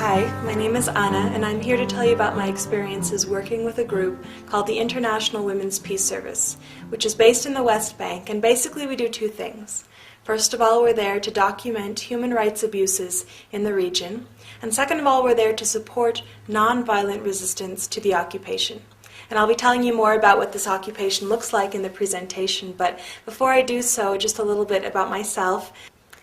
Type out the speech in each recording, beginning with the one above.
Hi, my name is Anna, and I'm here to tell you about my experiences working with a group called the International Women's Peace Service, which is based in the West Bank, and basically we do two things. First of all, we're there to document human rights abuses in the region, and second of all, we're there to support nonviolent resistance to the occupation. And I'll be telling you more about what this occupation looks like in the presentation, but before I do so, just a little bit about myself.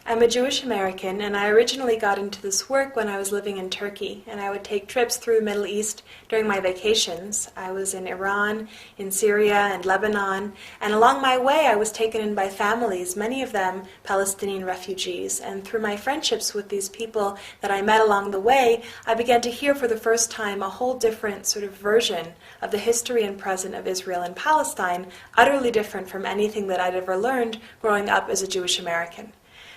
I'm a Jewish American, and I originally got into this work when I was living in Turkey, and I would take trips through the Middle East during my vacations. I was in Iran, in Syria, and Lebanon, and along my way I was taken in by families, many of them Palestinian refugees, and through my friendships with these people that I met along the way, I began to hear for the first time a whole different sort of version of the history and present of Israel and Palestine, utterly different from anything that I'd ever learned growing up as a Jewish American.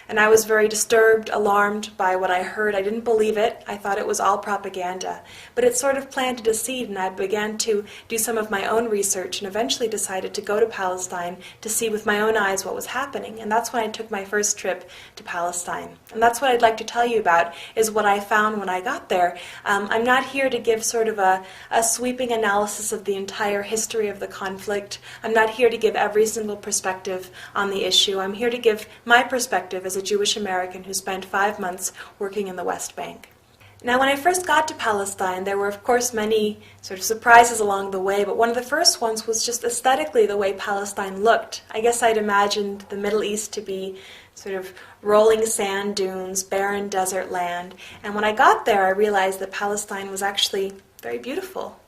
And I was very disturbed, alarmed by what I heard. I didn't believe it. I thought it was all propaganda. But it sort of planted a seed, and I began to do some of my own research and eventually decided to go to Palestine to see with my own eyes what was happening. And that's when I took my first trip to Palestine. And that's what I'd like to tell you about, is what I found when I got there. I'm not here to give sort of a sweeping analysis of the entire history of the conflict. I'm not here to give every single perspective on the issue. I'm here to give my perspective as a Jewish American who spent 5 months working in the West Bank. Now, when I first got to Palestine, there were, of course, many sort of surprises along the way, but one of the first ones was just aesthetically the way Palestine looked. I guess I'd imagined the Middle East to be sort of rolling sand dunes, barren desert land, and when I got there, I realized that Palestine was actually very beautiful.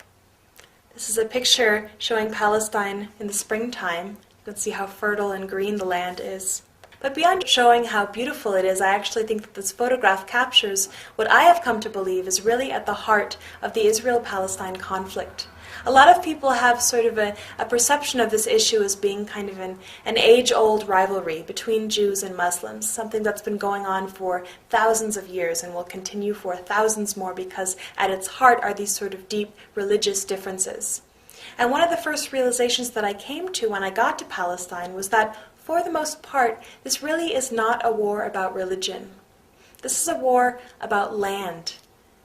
This is a picture showing Palestine in the springtime. You can see how fertile and green the land is. But beyond showing how beautiful it is, I actually think that this photograph captures what I have come to believe is really at the heart of the Israel-Palestine conflict. A lot of people have sort of a perception of this issue as being kind of an age-old rivalry between Jews and Muslims, something that's been going on for thousands of years and will continue for thousands more because at its heart are these sort of deep religious differences. And one of the first realizations that I came to when I got to Palestine was that for the most part, this really is not a war about religion. This is a war about land,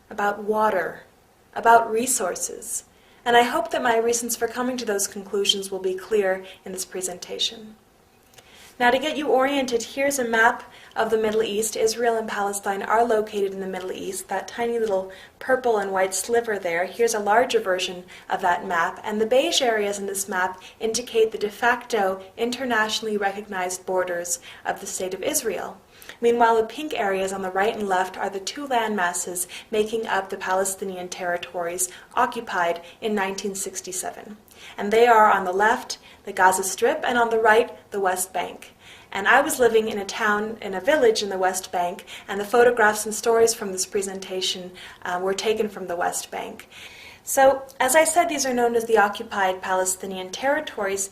about water, about resources. And I hope that my reasons for coming to those conclusions will be clear in this presentation. Now, to get you oriented, here's a map of the Middle East. Israel and Palestine are located in the Middle East. That tiny little purple and white sliver there, here's a larger version of that map. And the beige areas in this map indicate the de facto internationally recognized borders of the State of Israel. Meanwhile, the pink areas on the right and left are the two land masses making up the Palestinian territories occupied in 1967. And they are on the left, the Gaza Strip, and on the right, the West Bank. And I was living in a town, in a village in the West Bank, and the photographs and stories from this presentation were taken from the West Bank. So, as I said, these are known as the occupied Palestinian territories.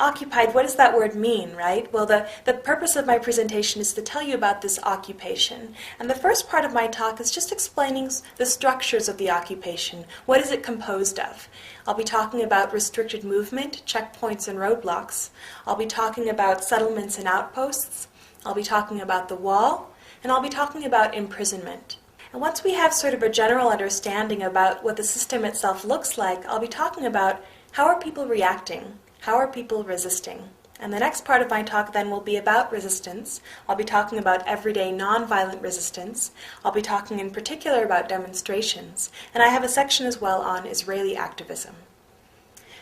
Occupied, what does that word mean, right? Well, the purpose of my presentation is to tell you about this occupation. And the first part of my talk is just explaining the structures of the occupation. What is it composed of? I'll be talking about restricted movement, checkpoints and roadblocks. I'll be talking about settlements and outposts. I'll be talking about the wall. And I'll be talking about imprisonment. And once we have sort of a general understanding about what the system itself looks like, I'll be talking about how are people reacting? How are people resisting? And the next part of my talk then will be about resistance. I'll be talking about everyday nonviolent resistance. I'll be talking in particular about demonstrations. And I have a section as well on Israeli activism.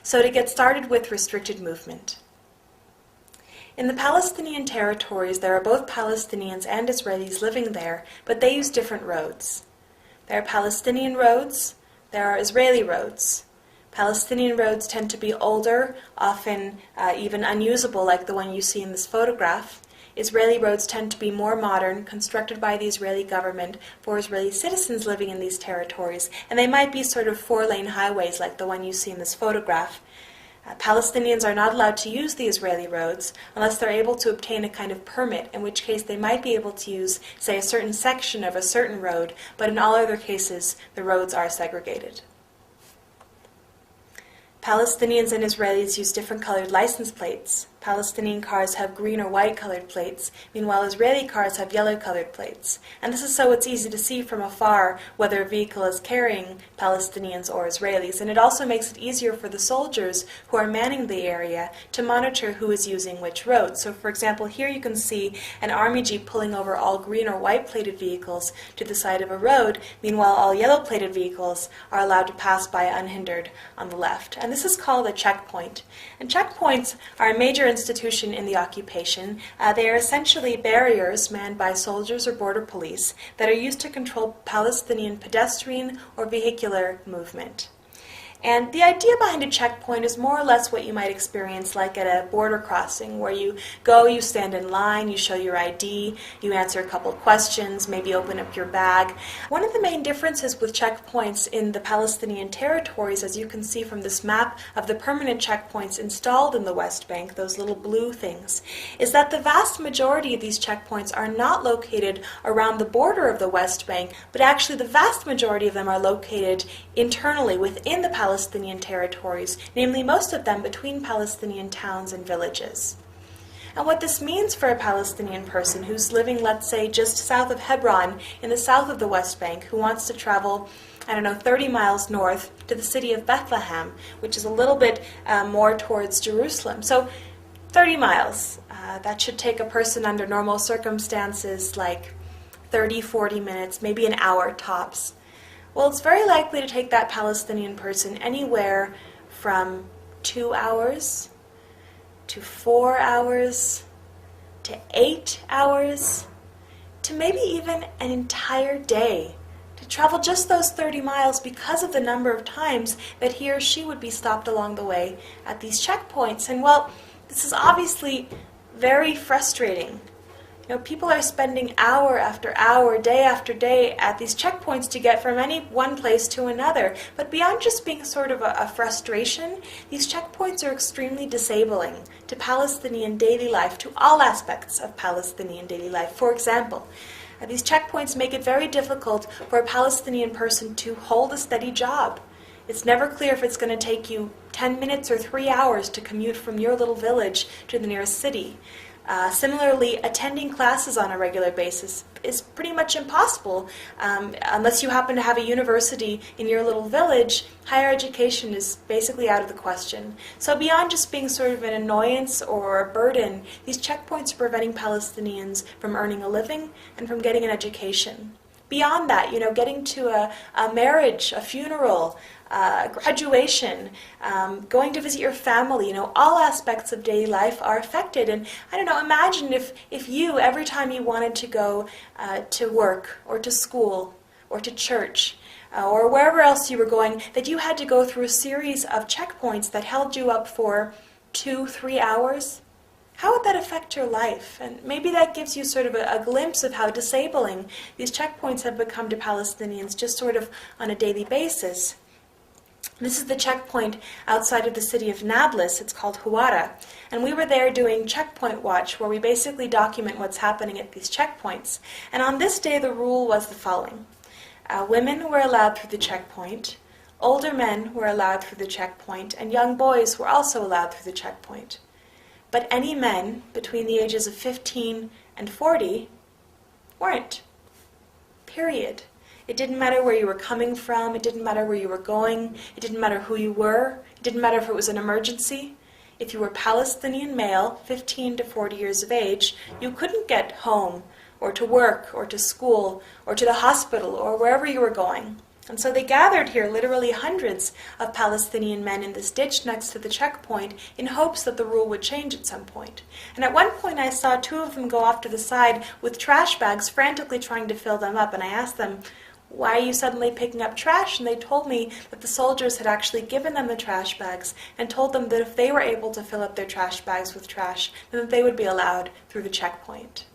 So to get started with restricted movement. In the Palestinian territories, there are both Palestinians and Israelis living there, but they use different roads. There are Palestinian roads, there are Israeli roads. Palestinian roads tend to be older, often even unusable like the one you see in this photograph. Israeli roads tend to be more modern, constructed by the Israeli government for Israeli citizens living in these territories, and they might be sort of 4-lane highways like the one you see in this photograph. Palestinians are not allowed to use the Israeli roads unless they're able to obtain a kind of permit, in which case they might be able to use, say, a certain section of a certain road, but in all other cases the roads are segregated. Palestinians and Israelis use different colored license plates. Palestinian cars have green or white colored plates. Meanwhile, Israeli cars have yellow colored plates. And this is so it's easy to see from afar whether a vehicle is carrying Palestinians or Israelis. And it also makes it easier for the soldiers who are manning the area to monitor who is using which road. So for example, here you can see an army jeep pulling over all green or white plated vehicles to the side of a road. Meanwhile, all yellow plated vehicles are allowed to pass by unhindered on the left. And this is called a checkpoint. And checkpoints are a major institution in the occupation. They are essentially barriers manned by soldiers or border police that are used to control Palestinian pedestrian or vehicular movement. And the idea behind a checkpoint is more or less what you might experience like at a border crossing, where you go, you stand in line, you show your ID, you answer a couple questions, maybe open up your bag. One of the main differences with checkpoints in the Palestinian territories, as you can see from this map of the permanent checkpoints installed in the West Bank, those little blue things, is that the vast majority of these checkpoints are not located around the border of the West Bank, but actually the vast majority of them are located internally within the Palestinian territories, namely most of them between Palestinian towns and villages. And what this means for a Palestinian person who's living, let's say, just south of Hebron in the south of the West Bank, who wants to travel, 30 miles north to the city of Bethlehem, which is a little bit more towards Jerusalem. So 30 miles, that should take a person under normal circumstances like 30, 40 minutes, maybe an hour tops. Well, it's very likely to take that Palestinian person anywhere from 2 hours to 4 hours to 8 hours to maybe even an entire day to travel just those 30 miles because of the number of times that he or she would be stopped along the way at these checkpoints. And well, this is obviously very frustrating. People are spending hour after hour, day after day at these checkpoints to get from any one place to another. But beyond just being sort of a frustration, these checkpoints are extremely disabling to Palestinian daily life, to all aspects of Palestinian daily life. For example, these checkpoints make it very difficult for a Palestinian person to hold a steady job. It's never clear if it's going to take you 10 minutes or 3 hours to commute from your little village to the nearest city. Similarly, attending classes on a regular basis is pretty much impossible. Unless you happen to have a university in your little village, higher education is basically out of the question. So beyond just being sort of an annoyance or a burden, these checkpoints are preventing Palestinians from earning a living and from getting an education. Beyond that, getting to a marriage, a funeral, graduation, going to visit your family, all aspects of daily life are affected. And imagine if you, every time you wanted to go to work or to school or to church or wherever else you were going, that you had to go through a series of checkpoints that held you up for 2-3 hours. How would that affect your life? And maybe that gives you sort of a glimpse of how disabling these checkpoints have become to Palestinians just sort of on a daily basis. This is the checkpoint outside of the city of Nablus. It's called Huwara. And we were there doing checkpoint watch, where we basically document what's happening at these checkpoints. And on this day, the rule was the following. Women were allowed through the checkpoint, older men were allowed through the checkpoint, and young boys were also allowed through the checkpoint. But any men between the ages of 15 and 40 weren't. Period. It didn't matter where you were coming from. It didn't matter where you were going. It didn't matter who you were. It didn't matter if it was an emergency. If you were Palestinian male, 15 to 40 years of age, you couldn't get home or to work or to school or to the hospital or wherever you were going. And so they gathered here, literally hundreds of Palestinian men in this ditch next to the checkpoint in hopes that the rule would change at some point. And at one point I saw 2 of them go off to the side with trash bags, frantically trying to fill them up. And I asked them, why are you suddenly picking up trash? And they told me that the soldiers had actually given them the trash bags and told them that if they were able to fill up their trash bags with trash, then they would be allowed through the checkpoint.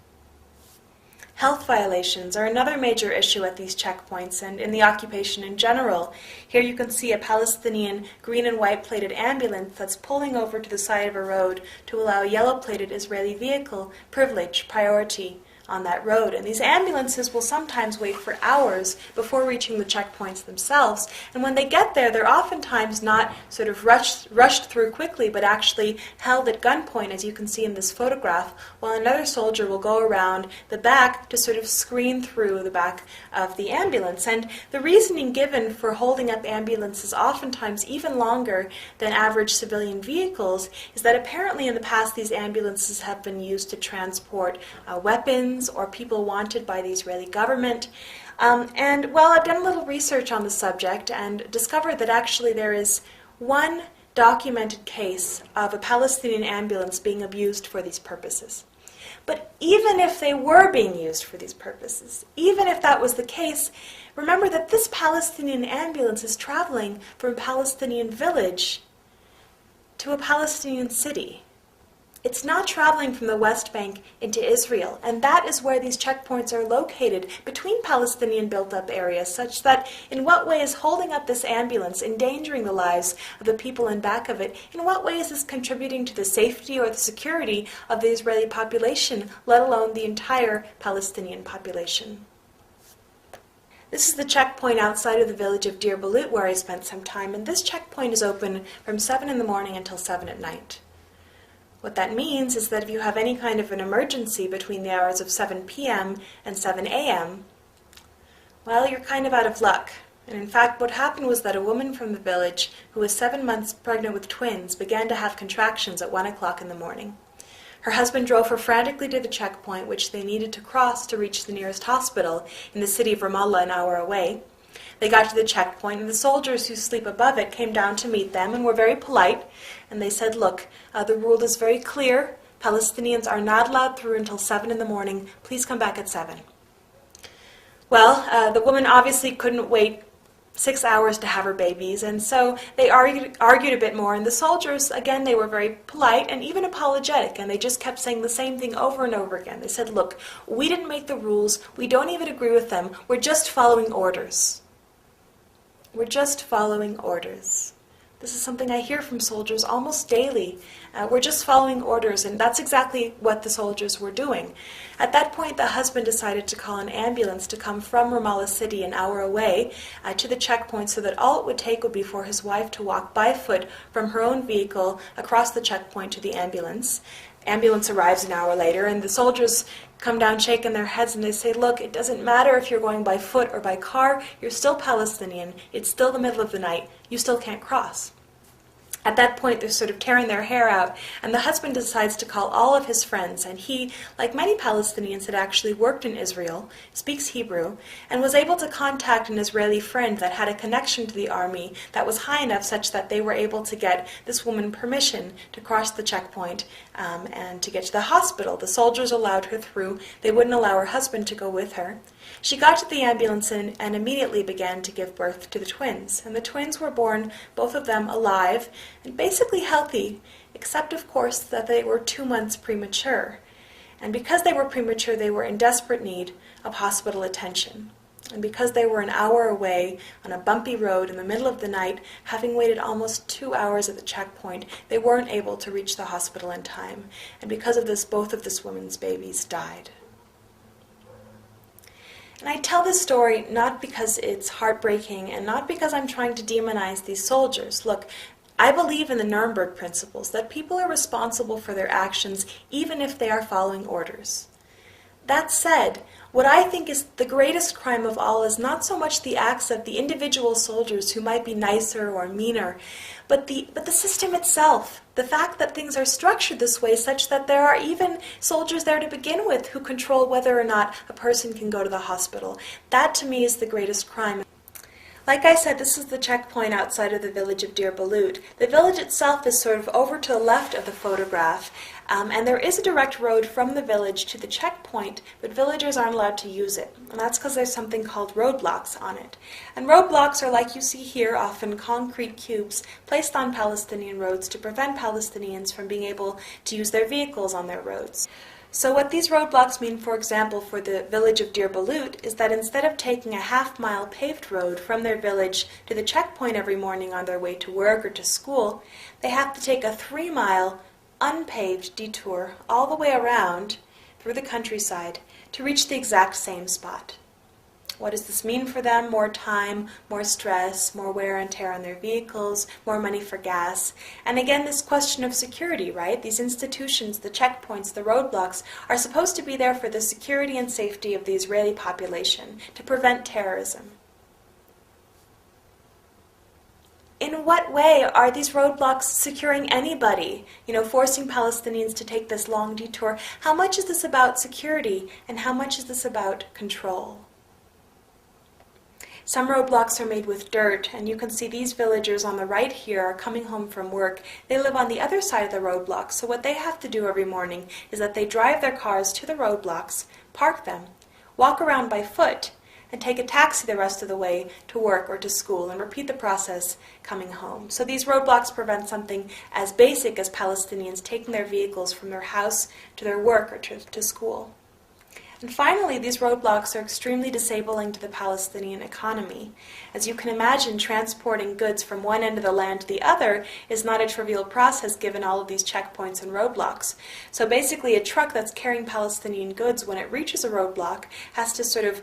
Health violations are another major issue at these checkpoints and in the occupation in general. Here you can see a Palestinian green and white plated ambulance that's pulling over to the side of a road to allow a yellow plated Israeli vehicle privilege priority on that road. And these ambulances will sometimes wait for hours before reaching the checkpoints themselves. And when they get there, they're oftentimes not sort of rushed through quickly, but actually held at gunpoint, as you can see in this photograph, while another soldier will go around the back to sort of screen through the back of the ambulance. And the reasoning given for holding up ambulances oftentimes even longer than average civilian vehicles is that apparently in the past these ambulances have been used to transport weapons or people wanted by the Israeli government. And well, I've done a little research on the subject and discovered that actually there is one documented case of a Palestinian ambulance being abused for these purposes. But even if they were being used for these purposes, even if that was the case, remember that this Palestinian ambulance is traveling from a Palestinian village to a Palestinian city. It's not traveling from the West Bank into Israel, and that is where these checkpoints are located, between Palestinian built-up areas, such that in what way is holding up this ambulance endangering the lives of the people in back of it? In what way is this contributing to the safety or the security of the Israeli population, let alone the entire Palestinian population? This is the checkpoint outside of the village of Deir Balut where I spent some time, and this checkpoint is open from 7 in the morning until 7 at night. What that means is that if you have any kind of an emergency between the hours of 7 p.m. and 7 a.m., well, you're kind of out of luck. And in fact, what happened was that a woman from the village who was 7 months pregnant with twins began to have contractions at 1 o'clock in the morning. Her husband drove her frantically to the checkpoint, which they needed to cross to reach the nearest hospital in the city of Ramallah, an hour away. They got to the checkpoint, and the soldiers who sleep above it came down to meet them and were very polite. And they said, look, the rule is very clear. Palestinians are not allowed through until 7 in the morning. Please come back at 7. Well, the woman obviously couldn't wait 6 hours to have her babies, and so they argued a bit more, and the soldiers, again, they were very polite and even apologetic, and they just kept saying the same thing over and over again. They said, look, we didn't make the rules, we don't even agree with them, we're just following orders. We're just following orders. This is something I hear from soldiers almost daily. We're just following orders, and that's exactly what the soldiers were doing. At that point, the husband decided to call an ambulance to come from Ramallah city, an hour away, to the checkpoint, so that all it would take would be for his wife to walk by foot from her own vehicle across the checkpoint to the ambulance. Ambulance arrives an hour later, and the soldiers come down shaking their heads, and they say, look, it doesn't matter if you're going by foot or by car, you're still Palestinian, it's still the middle of the night, you still can't cross. At that point, they're sort of tearing their hair out, and the husband decides to call all of his friends, and he, like many Palestinians, had actually worked in Israel, speaks Hebrew, and was able to contact an Israeli friend that had a connection to the army that was high enough such that they were able to get this woman permission to cross the checkpoint and to get to the hospital. The soldiers allowed her through. They wouldn't allow her husband to go with her. She got to the ambulance and immediately began to give birth to the twins. And the twins were born, both of them alive, and basically healthy, except of course that they were 2 months premature. And because they were premature, they were in desperate need of hospital attention. And because they were an hour away on a bumpy road in the middle of the night, having waited almost 2 hours at the checkpoint, they weren't able to reach the hospital in time. And because of this, both of this woman's babies died. And I tell this story not because it's heartbreaking and not because I'm trying to demonize these soldiers. Look, I believe in the Nuremberg principles, that people are responsible for their actions even if they are following orders. That said, what I think is the greatest crime of all is not so much the acts of the individual soldiers who might be nicer or meaner, but the system itself. The fact that things are structured this way such that there are even soldiers there to begin with who control whether or not a person can go to the hospital. That to me is the greatest crime. Like I said, this is the checkpoint outside of the village of Deir Balut. The village itself is sort of over to the left of the photograph, and there is a direct road from the village to the checkpoint, but villagers aren't allowed to use it. And that's because there's something called roadblocks on it. And roadblocks are, like you see here, often concrete cubes placed on Palestinian roads to prevent Palestinians from being able to use their vehicles on their roads. So what these roadblocks mean, for example, for the village of Deir Balut, is that instead of taking a half-mile paved road from their village to the checkpoint every morning on their way to work or to school, they have to take a 3-mile unpaved detour all the way around through the countryside to reach the exact same spot. What does this mean for them? More time, more stress, more wear and tear on their vehicles, more money for gas. And again, this question of security, right? These institutions, the checkpoints, the roadblocks, are supposed to be there for the security and safety of the Israeli population, to prevent terrorism. In what way are these roadblocks securing anybody? Forcing Palestinians to take this long detour. How much is this about security, and how much is this about control? Some roadblocks are made with dirt, and you can see these villagers on the right here are coming home from work. They live on the other side of the roadblocks, so what they have to do every morning is that they drive their cars to the roadblocks, park them, walk around by foot, and take a taxi the rest of the way to work or to school, and repeat the process coming home. So these roadblocks prevent something as basic as Palestinians taking their vehicles from their house to their work or to school. And finally, these roadblocks are extremely disabling to the Palestinian economy. As you can imagine, transporting goods from one end of the land to the other is not a trivial process given all of these checkpoints and roadblocks. So basically, a truck that's carrying Palestinian goods, when it reaches a roadblock, has to sort of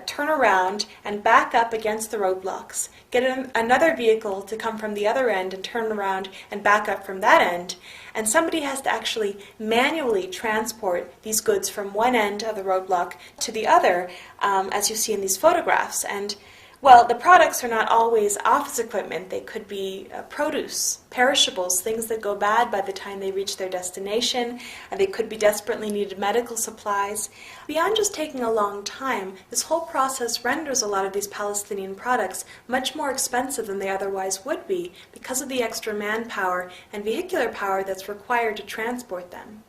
turn around and back up against the roadblocks, get another vehicle to come from the other end and turn around and back up from that end, and somebody has to actually manually transport these goods from one end of the roadblock to the other, as you see in these photographs. And, well, the products are not always office equipment. They could be produce, perishables, things that go bad by the time they reach their destination. They could be desperately needed medical supplies. Beyond just taking a long time, this whole process renders a lot of these Palestinian products much more expensive than they otherwise would be because of the extra manpower and vehicular power that's required to transport them.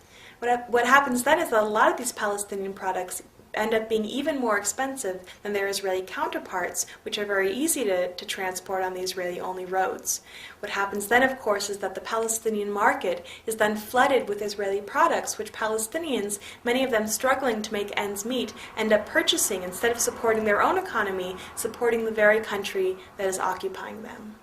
What happens then is that a lot of these Palestinian products end up being even more expensive than their Israeli counterparts, which are very easy to transport on the Israeli-only roads. What happens then, of course, is that the Palestinian market is then flooded with Israeli products, which Palestinians, many of them struggling to make ends meet, end up purchasing instead of supporting their own economy, supporting the very country that is occupying them.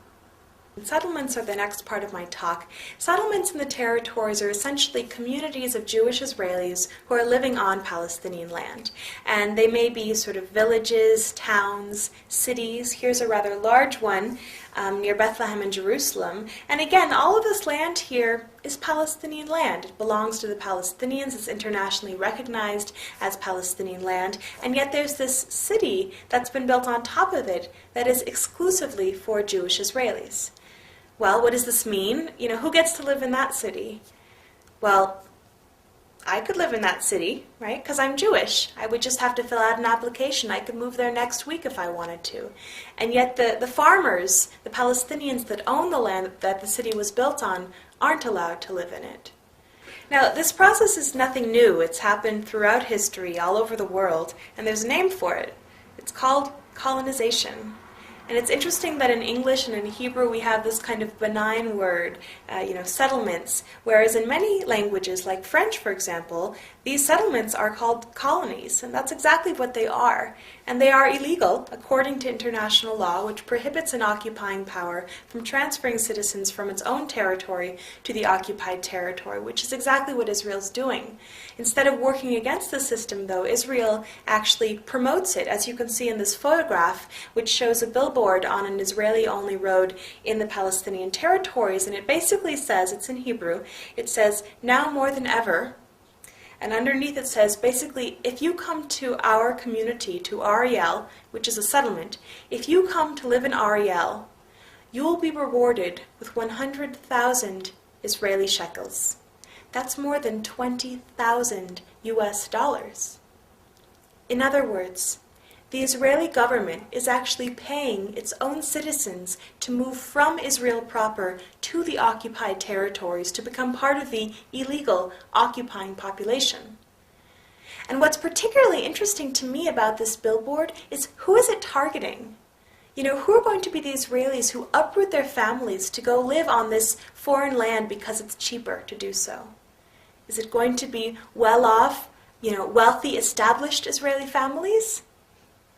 Settlements are the next part of my talk. Settlements in the territories are essentially communities of Jewish Israelis who are living on Palestinian land. And they may be sort of villages, towns, cities. Here's a rather large one near Bethlehem and Jerusalem. And again, all of this land here is Palestinian land. It belongs to the Palestinians. It's internationally recognized as Palestinian land. And yet there's this city that's been built on top of it that is exclusively for Jewish Israelis. Well, what does this mean? Who gets to live in that city? Well, I could live in that city, right? Because I'm Jewish. I would just have to fill out an application. I could move there next week if I wanted to. And yet the farmers, the Palestinians that own the land that the city was built on, aren't allowed to live in it. Now, this process is nothing new. It's happened throughout history, all over the world, and there's a name for it. It's called colonization. And it's interesting that in English and in Hebrew we have this kind of benign word, settlements, whereas in many languages, like French, for example, these settlements are called colonies, and that's exactly what they are. And they are illegal, according to international law, which prohibits an occupying power from transferring citizens from its own territory to the occupied territory, which is exactly what Israel's doing. Instead of working against the system, though, Israel actually promotes it, as you can see in this photograph, which shows a billboard on an Israeli-only road in the Palestinian territories, and it basically says, it's in Hebrew, it says, "Now more than ever," and underneath it says, basically, if you come to our community, to Ariel, which is a settlement, if you come to live in Ariel, you will be rewarded with 100,000 Israeli shekels. That's more than 20,000 US dollars. In other words, the Israeli government is actually paying its own citizens to move from Israel proper to the occupied territories to become part of the illegal occupying population. And what's particularly interesting to me about this billboard is who is it targeting? Who are going to be the Israelis who uproot their families to go live on this foreign land because it's cheaper to do so? Is it going to be well-off, wealthy, established Israeli families?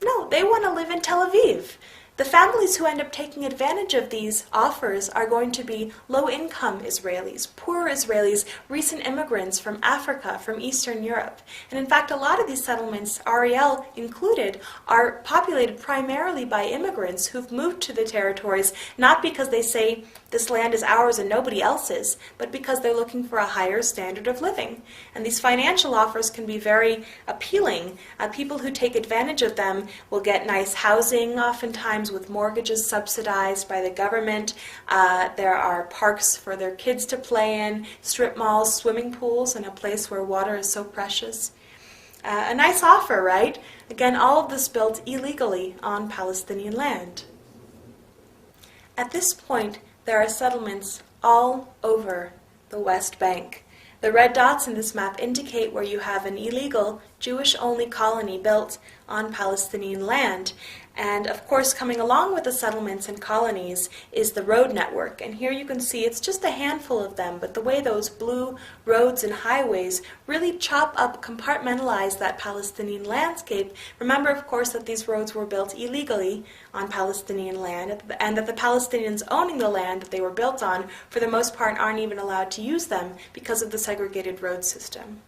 No, they want to live in Tel Aviv. The families who end up taking advantage of these offers are going to be low-income Israelis, poor Israelis, recent immigrants from Africa, from Eastern Europe. And in fact, a lot of these settlements, Ariel included, are populated primarily by immigrants who've moved to the territories, not because they say this land is ours and nobody else's, but because they're looking for a higher standard of living. And these financial offers can be very appealing. People who take advantage of them will get nice housing, oftentimes with mortgages subsidized by the government. There are parks for their kids to play in, strip malls, swimming pools, and a place where water is so precious. A nice offer, right? Again, all of this built illegally on Palestinian land. At this point, there are settlements all over the West Bank. The red dots in this map indicate where you have an illegal Jewish-only colony built on Palestinian land. And of course, coming along with the settlements and colonies is the road network. And here you can see it's just a handful of them, but the way those blue roads and highways really chop up, compartmentalize that Palestinian landscape. Remember, of course, that these roads were built illegally on Palestinian land, and that the Palestinians owning the land that they were built on, for the most part, aren't even allowed to use them because of the segregated road system.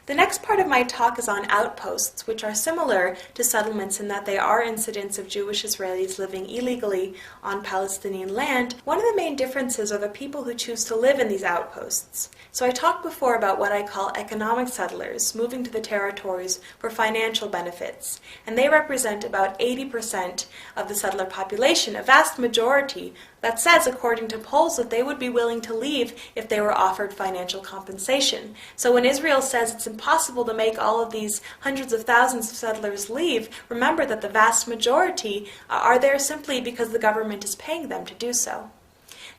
The next part of my talk is on outposts, which are similar to settlements in that they are incidents of Jewish Israelis living illegally on Palestinian land. One of the main differences are the people who choose to live in these outposts. So I talked before about what I call economic settlers, moving to the territories for financial benefits. And they represent about 80% of the settler population, a vast majority that says, according to polls, that they would be willing to leave if they were offered financial compensation. So when Israel says it's impossible to make all of these hundreds of thousands of settlers leave, remember that the vast majority are there simply because the government is paying them to do so.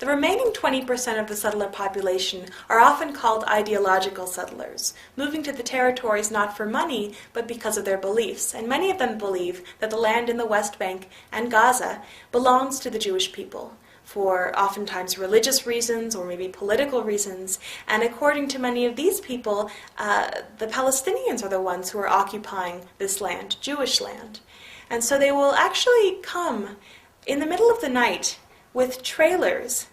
The remaining 20% of the settler population are often called ideological settlers, moving to the territories not for money, but because of their beliefs. And many of them believe that the land in the West Bank and Gaza belongs to the Jewish people, for oftentimes religious reasons or maybe political reasons. And according to many of these people, the Palestinians are the ones who are occupying this land, Jewish land. And so they will actually come in the middle of the night with trailers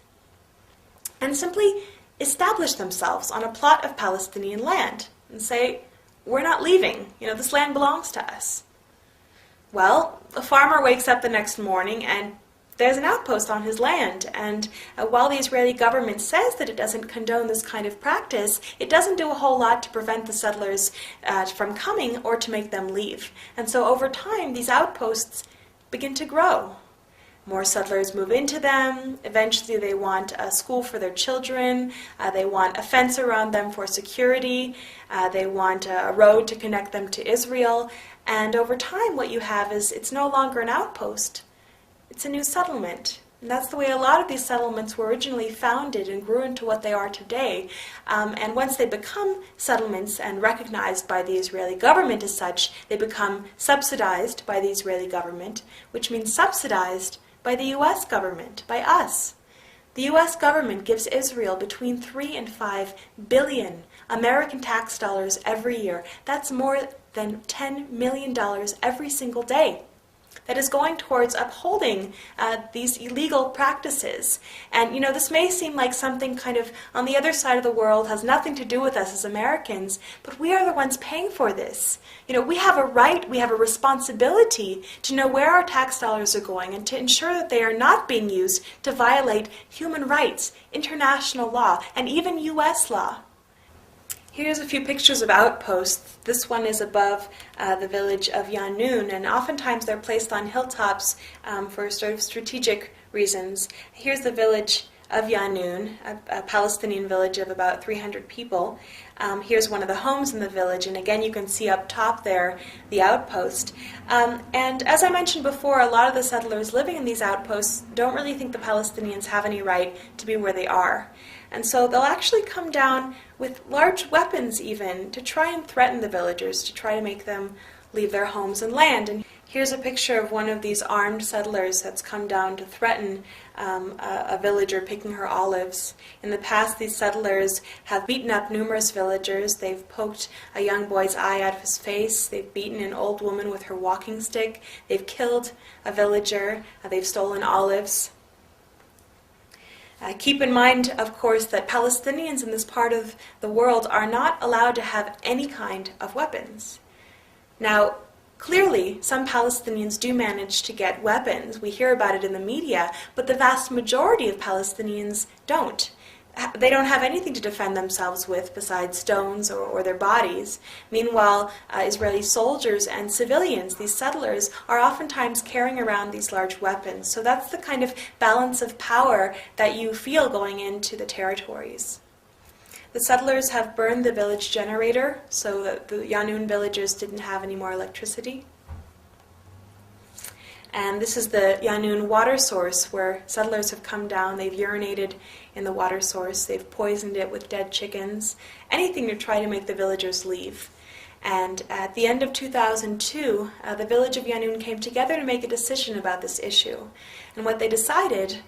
and simply establish themselves on a plot of Palestinian land and say, we're not leaving, this land belongs to us. Well, a farmer wakes up the next morning and there's an outpost on his land, and while the Israeli government says that it doesn't condone this kind of practice, it doesn't do a whole lot to prevent the settlers from coming or to make them leave. And so over time, these outposts begin to grow. More settlers move into them. Eventually they want a school for their children. They want a fence around them for security. They want a road to connect them to Israel. And over time what you have is it's no longer an outpost. It's a new settlement. And that's the way a lot of these settlements were originally founded and grew into what they are today. And once they become settlements and recognized by the Israeli government as such, they become subsidized by the Israeli government, which means subsidized by the U.S. government, by us. The U.S. government gives Israel between 3 and 5 billion American tax dollars every year. That's more than $10 million every single day. That is going towards upholding these illegal practices. And, this may seem like something kind of on the other side of the world, has nothing to do with us as Americans, but we are the ones paying for this. We have a right, we have a responsibility to know where our tax dollars are going and to ensure that they are not being used to violate human rights, international law, and even U.S. law. Here's a few pictures of outposts. This one is above the village of Yanun, and oftentimes they're placed on hilltops for sort of strategic reasons. Here's the village of Yanun, a Palestinian village of about 300 people. Here's one of the homes in the village, and again you can see up top there the outpost. And as I mentioned before, a lot of the settlers living in these outposts don't really think the Palestinians have any right to be where they are. And so they'll actually come down with large weapons even to try and threaten the villagers, to try to make them leave their homes and land. And Here's a picture of one of these armed settlers that's come down to threaten a villager picking her olives. In the past, these settlers have beaten up numerous villagers. They've poked a young boy's eye out of his face. They've beaten an old woman with her walking stick. They've killed a villager. They've stolen olives. Keep in mind, of course, that Palestinians in this part of the world are not allowed to have any kind of weapons. Now, clearly, some Palestinians do manage to get weapons. We hear about it in the media, but the vast majority of Palestinians don't. They don't have anything to defend themselves with besides stones or their bodies. Meanwhile, Israeli soldiers and civilians, these settlers, are oftentimes carrying around these large weapons. So that's the kind of balance of power that you feel going into the territories. The settlers have burned the village generator so that the Yanun villagers didn't have any more electricity. And this is the Yanun water source where settlers have come down, they've urinated in the water source, they've poisoned it with dead chickens, anything to try to make the villagers leave. And at the end of 2002, the village of Yanun came together to make a decision about this issue. And what they decided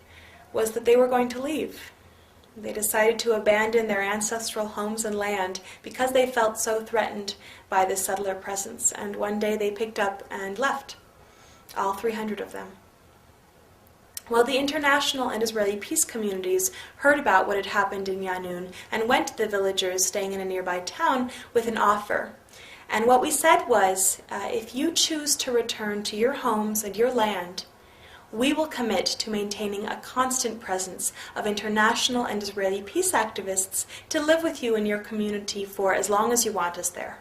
was that they were going to leave. They decided to abandon their ancestral homes and land because they felt so threatened by this settler presence. And one day they picked up and left. All 300 of them. Well, the international and Israeli peace communities heard about what had happened in Yanun and went to the villagers staying in a nearby town with an offer. And what we said was, if you choose to return to your homes and your land, we will commit to maintaining a constant presence of international and Israeli peace activists to live with you in your community for as long as you want us there.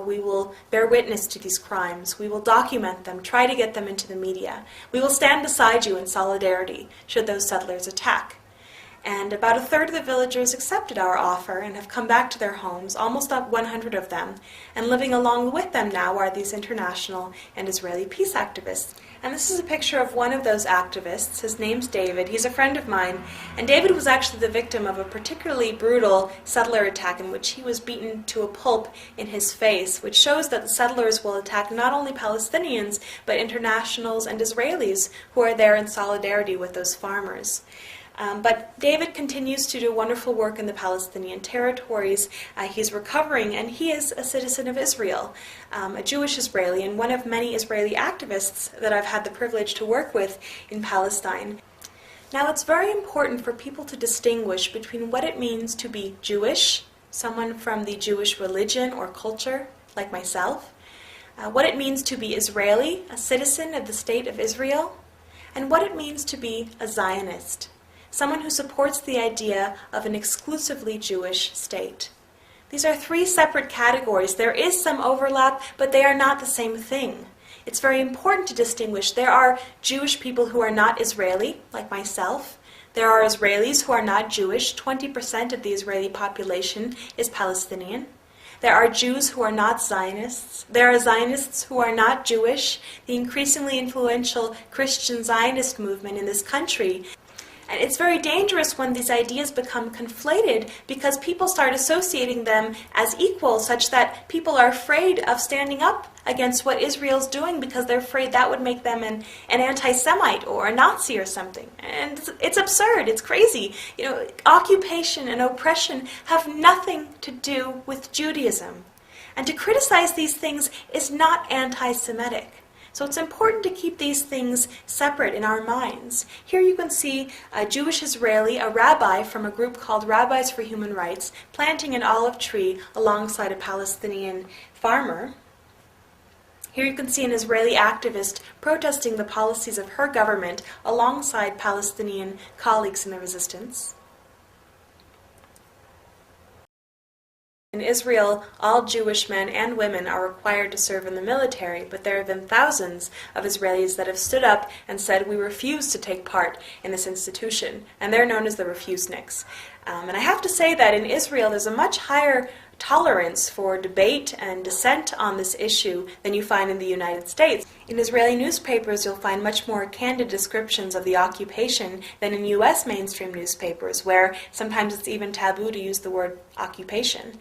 We will bear witness to these crimes. We will document them, try to get them into the media. We will stand beside you in solidarity should those settlers attack. And about a third of the villagers accepted our offer and have come back to their homes, almost up 100 of them. And living along with them now are these international and Israeli peace activists. And this is a picture of one of those activists. His name's David. He's a friend of mine. And David was actually the victim of a particularly brutal settler attack in which he was beaten to a pulp in his face, which shows that the settlers will attack not only Palestinians, but internationals and Israelis who are there in solidarity with those farmers. But David continues to do wonderful work in the Palestinian territories. He's recovering, and he is a citizen of Israel, a Jewish Israeli, and one of many Israeli activists that I've had the privilege to work with in Palestine. Now, it's very important for people to distinguish between what it means to be Jewish, someone from the Jewish religion or culture, like myself, what it means to be Israeli, a citizen of the state of Israel, and what it means to be a Zionist, someone who supports the idea of an exclusively Jewish state. These are three separate categories. There is some overlap, but they are not the same thing. It's very important to distinguish. There are Jewish people who are not Israeli, like myself. There are Israelis who are not Jewish. 20% of the Israeli population is Palestinian. There are Jews who are not Zionists. There are Zionists who are not Jewish. The increasingly influential Christian Zionist movement in this country. And it's very dangerous when these ideas become conflated because people start associating them as equal, such that people are afraid of standing up against what Israel's doing because they're afraid that would make them an anti-Semite or a Nazi or something. And it's absurd. It's crazy. You know, occupation and oppression have nothing to do with Judaism. And to criticize these things is not anti-Semitic. So it's important to keep these things separate in our minds. Here you can see a Jewish Israeli, a rabbi from a group called Rabbis for Human Rights, planting an olive tree alongside a Palestinian farmer. Here you can see an Israeli activist protesting the policies of her government alongside Palestinian colleagues in the resistance. In Israel, all Jewish men and women are required to serve in the military, but there have been thousands of Israelis that have stood up and said, we refuse to take part in this institution, and they're known as the refuseniks. And I have to say that in Israel there's a much higher tolerance for debate and dissent on this issue than you find in the United States. In Israeli newspapers, you'll find much more candid descriptions of the occupation than in U.S. mainstream newspapers, where sometimes it's even taboo to use the word occupation.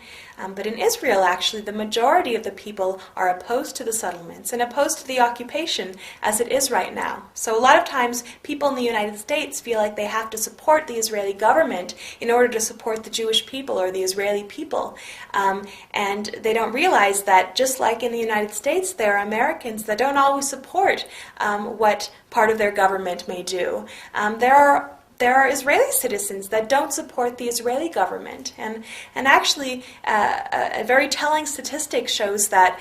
But in Israel, actually, the majority of the people are opposed to the settlements and opposed to the occupation as it is right now. So a lot of times people in the United States feel like they have to support the Israeli government in order to support the Jewish people or the Israeli people. And they don't realize that just like in the United States, there are Americans that don't always support what part of their government may do. There are Israeli citizens that don't support the Israeli government. And actually, a very telling statistic shows that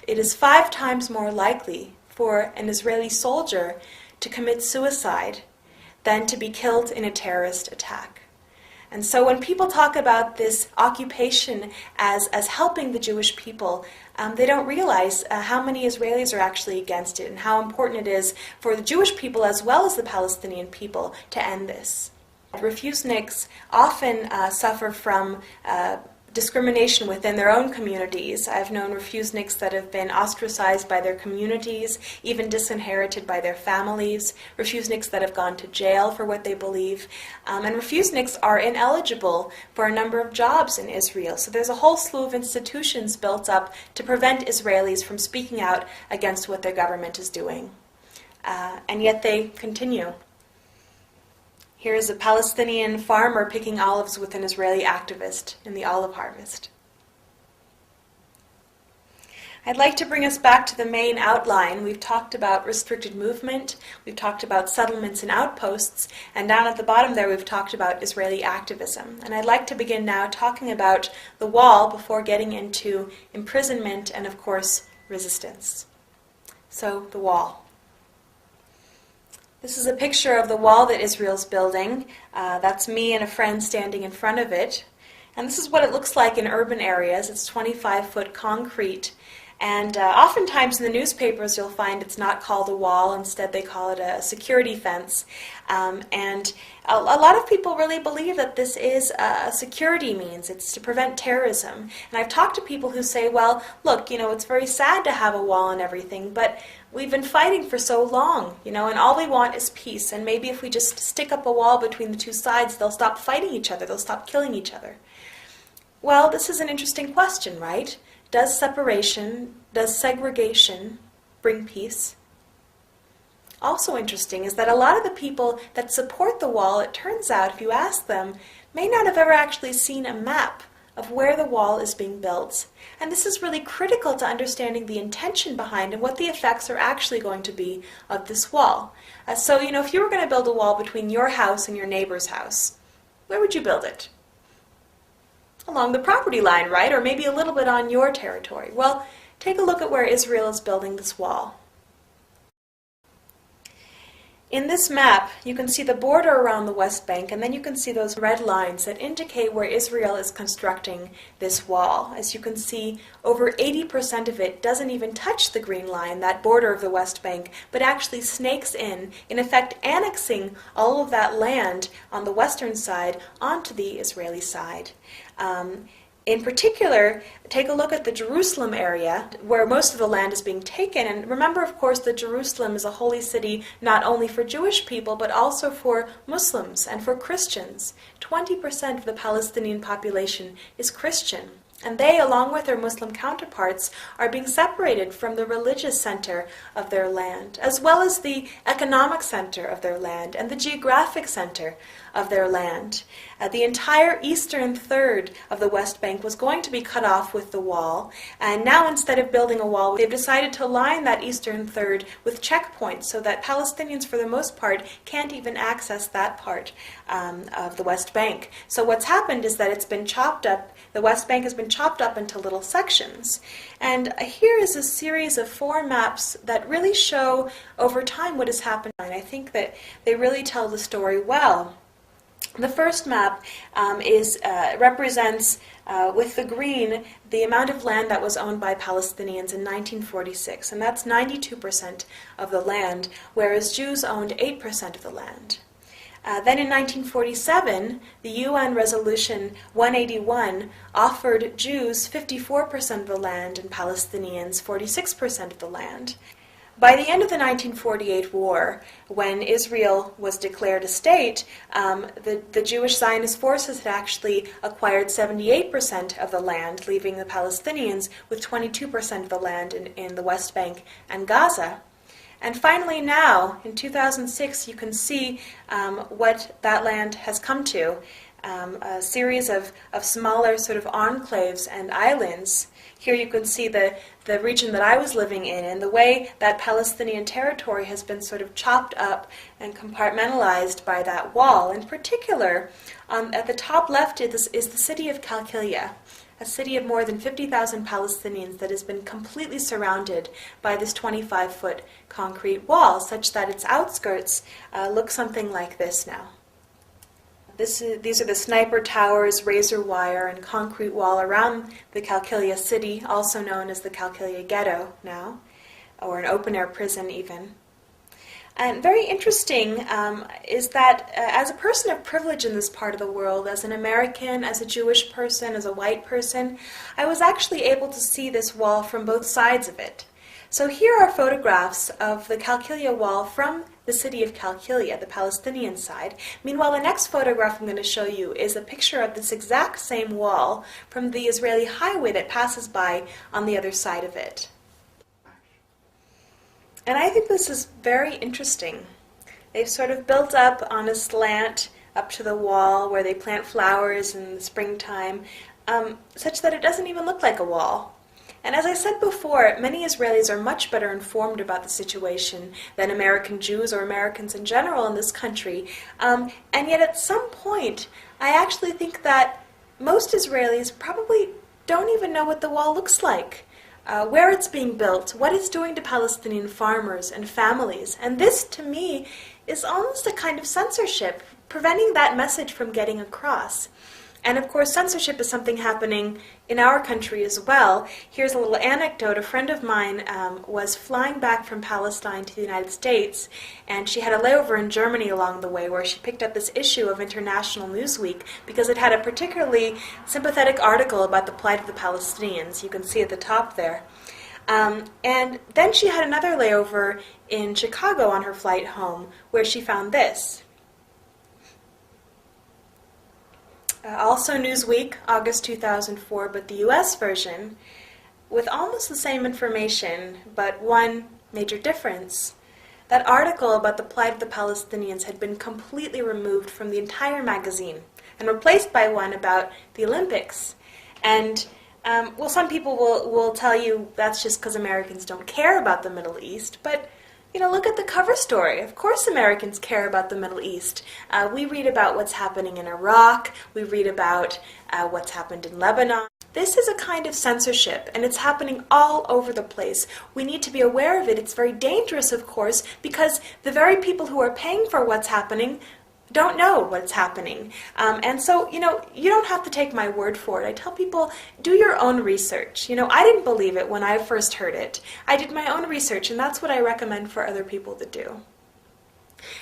it is 5 times more likely for an Israeli soldier to commit suicide than to be killed in a terrorist attack. And so when people talk about this occupation as helping the Jewish people, they don't realize how many Israelis are actually against it and how important it is for the Jewish people as well as the Palestinian people to end this. Refuseniks often suffer from discrimination within their own communities. I've known refuseniks that have been ostracized by their communities, even disinherited by their families, refuseniks that have gone to jail for what they believe, and refuseniks are ineligible for a number of jobs in Israel. So there's a whole slew of institutions built up to prevent Israelis from speaking out against what their government is doing. And yet they continue. Here's a Palestinian farmer picking olives with an Israeli activist in the olive harvest. I'd like to bring us back to the main outline. We've talked about restricted movement, we've talked about settlements and outposts, and down at the bottom there we've talked about Israeli activism. And I'd like to begin now talking about the wall before getting into imprisonment and, of course, resistance. So, the wall. This is a picture of the wall that Israel's building. That's me and a friend standing in front of it. And this is what it looks like in urban areas. It's 25-foot concrete. And oftentimes in the newspapers you'll find it's not called a wall. Instead they call it a security fence. And a lot of people really believe that this is a security means. It's to prevent terrorism. And I've talked to people who say, well, look, it's very sad to have a wall and everything, but we've been fighting for so long, and all we want is peace. And maybe if we just stick up a wall between the two sides, they'll stop fighting each other. They'll stop killing each other. Well, this is an interesting question, right? Does separation, does segregation bring peace? Also interesting is that a lot of the people that support the wall, it turns out, if you ask them, may not have ever actually seen a map of where the wall is being built. And this is really critical to understanding the intention behind and what the effects are actually going to be of this wall. So, if you were going to build a wall between your house and your neighbor's house, where would you build it? Along the property line, right? Or maybe a little bit on your territory. Well, take a look at where Israel is building this wall. In this map, you can see the border around the West Bank, and then you can see those red lines that indicate where Israel is constructing this wall. As you can see, over 80% of it doesn't even touch the green line, that border of the West Bank, but actually snakes in effect annexing all of that land on the western side onto the Israeli side. In particular, take a look at the Jerusalem area, where most of the land is being taken. And remember, of course, that Jerusalem is a holy city not only for Jewish people, but also for Muslims and for Christians. 20% of the Palestinian population is Christian. And they, along with their Muslim counterparts, are being separated from the religious center of their land, as well as the economic center of their land and the geographic center of their land. The entire eastern third of the West Bank was going to be cut off with the wall, and now instead of building a wall, they've decided to line that eastern third with checkpoints so that Palestinians, for the most part, can't even access that part of the West Bank. So what's happened is that it's been chopped up. The West Bank has been chopped up into little sections. And here is a series of 4 maps that really show over time what has happened. And I think that they really tell the story well. The first map represents, with the green, the amount of land that was owned by Palestinians in 1946, and that's 92% of the land, whereas Jews owned 8% of the land. Then in 1947, the UN Resolution 181 offered Jews 54% of the land and Palestinians 46% of the land. By the end of the 1948 war, when Israel was declared a state, the Jewish Zionist forces had actually acquired 78% of the land, leaving the Palestinians with 22% of the land in the West Bank and Gaza. And finally now, in 2006, you can see what that land has come to, a series of smaller sort of enclaves and islands. Here you can see the region that I was living in, and the way that Palestinian territory has been sort of chopped up and compartmentalized by that wall. In particular, at the top left is the city of Qalqilia, a city of more than 50,000 Palestinians that has been completely surrounded by this 25-foot concrete wall, such that its outskirts look something like this now. These are the sniper towers, razor wire, and concrete wall around the Qalqilia city, also known as the Qalqilia ghetto now, or an open-air prison even. And very interesting is that as a person of privilege in this part of the world, as an American, as a Jewish person, as a white person, I was actually able to see this wall from both sides of it. So here are photographs of the Qalqilia wall from the city of Qalqilia, the Palestinian side. Meanwhile, the next photograph I'm going to show you is a picture of this exact same wall from the Israeli highway that passes by on the other side of it. And I think this is very interesting. They've sort of built up on a slant up to the wall where they plant flowers in the springtime, such that it doesn't even look like a wall. And as I said before, many Israelis are much better informed about the situation than American Jews or Americans in general in this country. And yet at some point, I actually think that most Israelis probably don't even know what the wall looks like, where it's being built, what it's doing to Palestinian farmers and families. And this, to me, is almost a kind of censorship, preventing that message from getting across. And of course, censorship is something happening in our country as well. Here's a little anecdote. A friend of mine was flying back from Palestine to the United States, and she had a layover in Germany along the way where she picked up this issue of International Newsweek because it had a particularly sympathetic article about the plight of the Palestinians. You can see at the top there. And then she had another layover in Chicago on her flight home where she found this. Also Newsweek, August 2004, but the US version, with almost the same information, but one major difference. That article about the plight of the Palestinians had been completely removed from the entire magazine and replaced by one about the Olympics. And, well, some people will tell you that's just because Americans don't care about the Middle East, but you know, look at the cover story. Of course Americans care about the Middle East. We read about what's happening in Iraq. We read about what's happened in Lebanon. This is a kind of censorship, and it's happening all over the place. We need to be aware of it. It's very dangerous, of course, because the very people who are paying for what's happening don't know what's happening. And so, you know, you don't have to take my word for it. I tell people, do your own research. You know, I didn't believe it when I first heard it. I did my own research, and that's what I recommend for other people to do.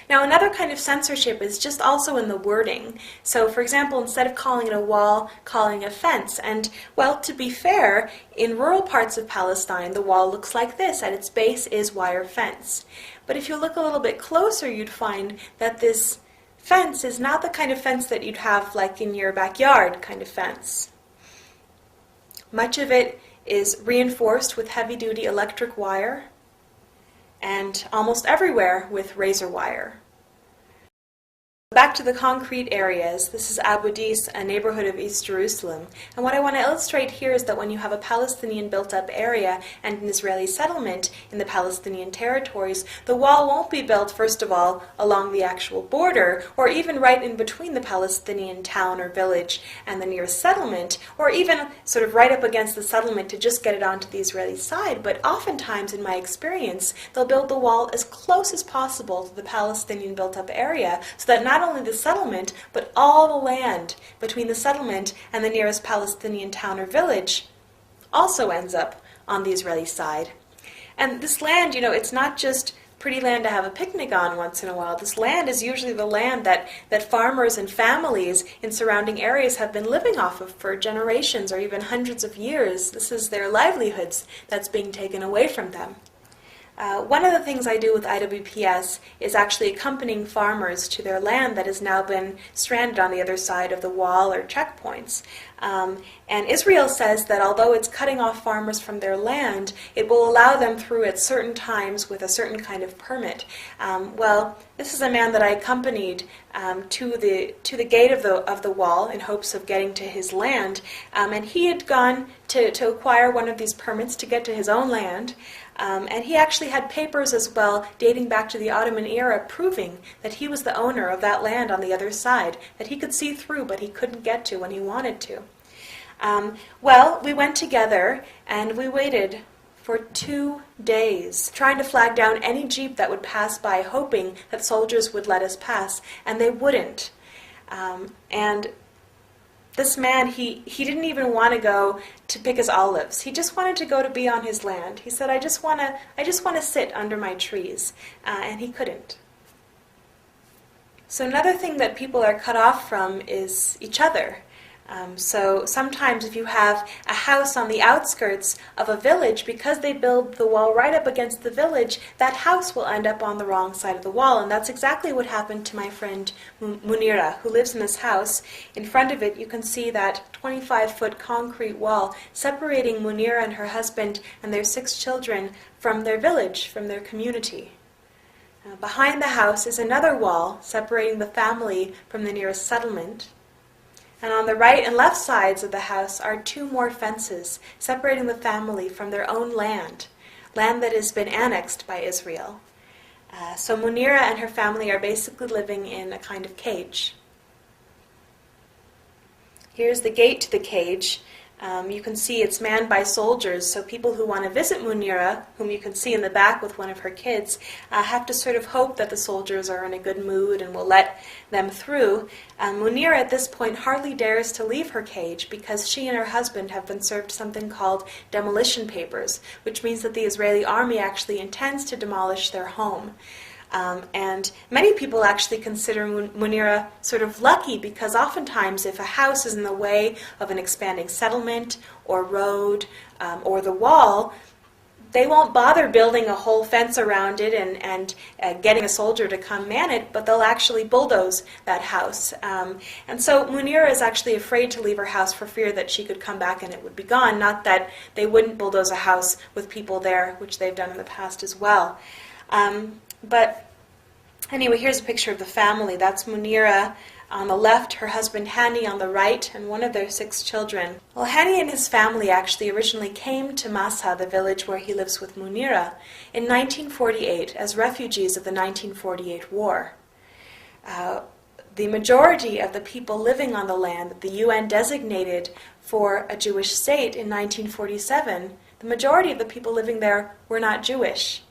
Now, another kind of censorship is just also in the wording. So, for example, instead of calling it a wall, calling it a fence. And, well, to be fair, in rural parts of Palestine, the wall looks like this. At its base is wire fence. But if you look a little bit closer, you'd find that this fence is not the kind of fence that you'd have like in your backyard kind of fence. Much of it is reinforced with heavy-duty electric wire and almost everywhere with razor wire. Back to the concrete areas. This is Abu Dis, a neighborhood of East Jerusalem. And what I want to illustrate here is that when you have a Palestinian built-up area and an Israeli settlement in the Palestinian territories, the wall won't be built, first of all, along the actual border, or even right in between the Palestinian town or village and the nearest settlement, or even sort of right up against the settlement to just get it onto the Israeli side. But oftentimes, in my experience, they'll build the wall as close as possible to the Palestinian built-up area so that not only the settlement, but all the land between the settlement and the nearest Palestinian town or village also ends up on the Israeli side. And this land, you know, it's not just pretty land to have a picnic on once in a while. This land is usually the land that farmers and families in surrounding areas have been living off of for generations or even hundreds of years. This is their livelihoods that's being taken away from them. One of the things I do with IWPS is actually accompanying farmers to their land that has now been stranded on the other side of the wall or checkpoints. And Israel says that although it's cutting off farmers from their land, it will allow them through at certain times with a certain kind of permit. Well, this is a man that I accompanied to the gate of the wall in hopes of getting to his land, and he had gone to acquire one of these permits to get to his own land. And he actually had papers as well dating back to the Ottoman era proving that he was the owner of that land on the other side, that he could see through but he couldn't get to when he wanted to. Well, we went together and we waited for 2 days, trying to flag down any jeep that would pass by, hoping that soldiers would let us pass, and they wouldn't. And this man, he didn't even want to go to pick his olives. He just wanted to go to be on his land. He said, I just want to sit under my trees, and he couldn't. So another thing that people are cut off from is each other. So sometimes if you have a house on the outskirts of a village, because they build the wall right up against the village, that house will end up on the wrong side of the wall. And that's exactly what happened to my friend Munira, who lives in this house. In front of it, you can see that 25-foot concrete wall separating Munira and her husband and their 6 children from their village, from their community. Behind the house is another wall separating the family from the nearest settlement. And on the right and left sides of the house are 2 more fences separating the family from their own land that has been annexed by Israel. So Munira and her family are basically living in a kind of cage. Here's the gate to the cage. You can see it's manned by soldiers, so people who want to visit Munira, whom you can see in the back with one of her kids, have to sort of hope that the soldiers are in a good mood and will let them through. Munira at this point hardly dares to leave her cage because she and her husband have been served something called demolition papers, which means that the Israeli army actually intends to demolish their home. And many people actually consider Munira sort of lucky because oftentimes if a house is in the way of an expanding settlement or road or the wall, they won't bother building a whole fence around it and getting a soldier to come man it, but they'll actually bulldoze that house. And so Munira is actually afraid to leave her house for fear that she could come back and it would be gone, not that they wouldn't bulldoze a house with people there, which they've done in the past as well. But anyway, here's a picture of the family. That's Munira on the left, her husband Hani on the right, and one of their 6 children. Well, Hani and his family actually originally came to Massa, the village where he lives with Munira, in 1948 as refugees of the 1948 war. The majority of the people living on the land that the UN designated for a Jewish state in 1947, the majority of the people living there were not Jewish.